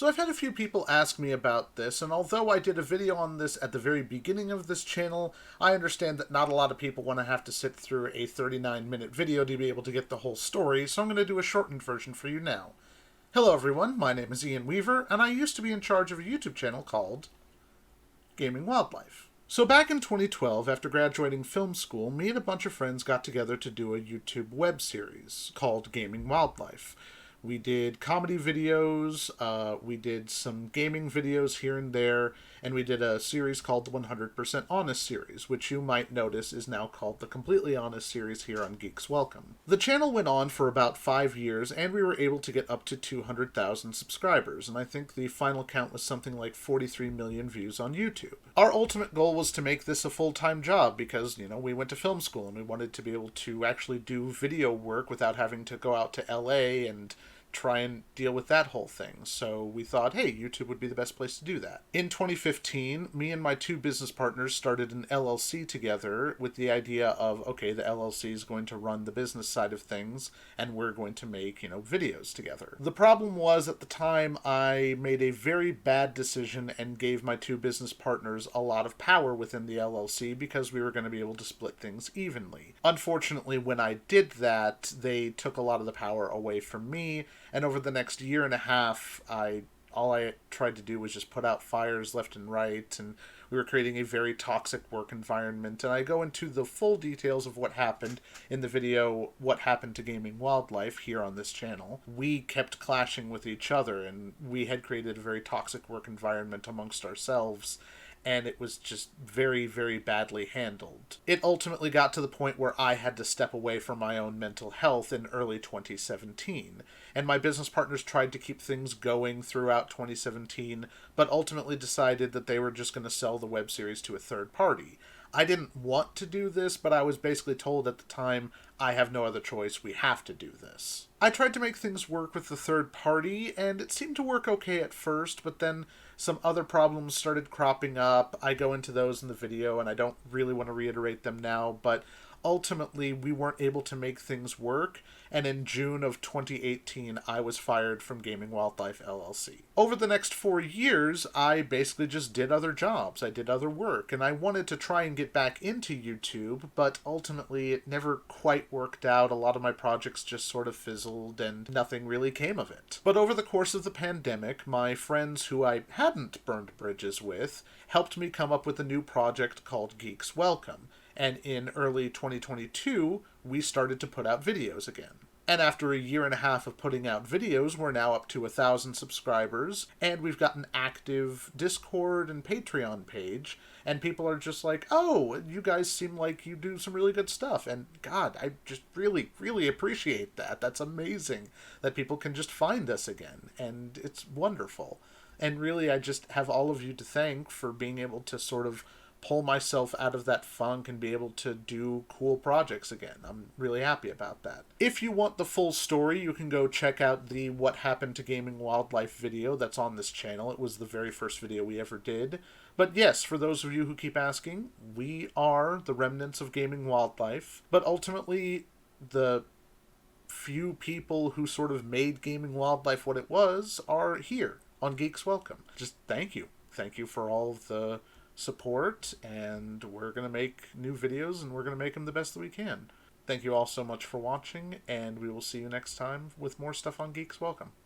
So I've had a few people ask me about this, and although I did a video on this at the very beginning of this channel, I understand that not a lot of people want to have to sit through a 39-minute video to be able to get the whole story, so I'm going to do a shortened version for you now. Hello everyone, my name is Ian Weaver, and I used to be in charge of a YouTube channel called Gaming Wildlife. So back in 2012, after graduating film school, me and a bunch of friends got together to do a YouTube web series called Gaming Wildlife. We did comedy videos, we did some gaming videos here and there, and we did a series called the 100% Honest series, which you might notice is now called the Completely Honest series here on Geeks Welcome. The channel went on for about 5 years, and we were able to get up to 200,000 subscribers, and I think the final count was something like 43 million views on YouTube. Our ultimate goal was to make this a full-time job because, we went to film school and we wanted to be able to actually do video work without having to go out to LA and try and deal with that whole thing. So we thought, hey, YouTube would be the best place to do that. In 2015, me and my two business partners started an LLC together with the idea of, okay, the LLC is going to run the business side of things and we're going to make, videos together. The problem was at the time I made a very bad decision and gave my two business partners a lot of power within the LLC because we were going to be able to split things evenly. Unfortunately, when I did that, they took a lot of the power away from me. And over the next year and a half, all I tried to do was just put out fires left and right, and we were creating a very toxic work environment. And I go into the full details of what happened in the video, What Happened to Gaming Wildlife, here on this channel. We kept clashing with each other, and we had created a very toxic work environment amongst ourselves, and it was just very, very badly handled. It ultimately got to the point where I had to step away from my own mental health in early 2017, and my business partners tried to keep things going throughout 2017, but ultimately decided that they were just going to sell the web series to a third party. I didn't want to do this, but I was basically told at the time, I have no other choice, we have to do this. I tried to make things work with the third party, and it seemed to work okay at first, but then some other problems started cropping up. I go into those in the video, and I don't really want to reiterate them now, but ultimately we weren't able to make things work, and in June of 2018 I was fired from Gaming Wildlife LLC. Over the next 4 years, I basically just did other jobs, I did other work, and I wanted to try and get back into YouTube, but ultimately it never quite worked out. A lot of my projects just sort of fizzled and nothing really came of it. But over the course of the pandemic, my friends who I hadn't burned bridges with helped me come up with a new project called Geeks Welcome. And in early 2022, we started to put out videos again. And after a year and a half of putting out videos, we're now up to 1,000 subscribers, and we've got an active Discord and Patreon page, and people are just like, oh, you guys seem like you do some really good stuff, and God, I just really, really appreciate that. That's amazing that people can just find us again, and it's wonderful. And really, I just have all of you to thank for being able to sort of pull myself out of that funk and be able to do cool projects again. I'm really happy about that. If you want the full story, you can go check out the What Happened to Gaming Wildlife video that's on this channel. It was the very first video we ever did. But yes, for those of you who keep asking, we are the remnants of Gaming Wildlife, but ultimately the few people who sort of made Gaming Wildlife what it was are here on Geeks Welcome. Just thank you. Thank you for all of the support, and we're going to make new videos, and we're going to make them the best that we can. Thank you all so much for watching, and we will see you next time with more stuff on Geeks Welcome.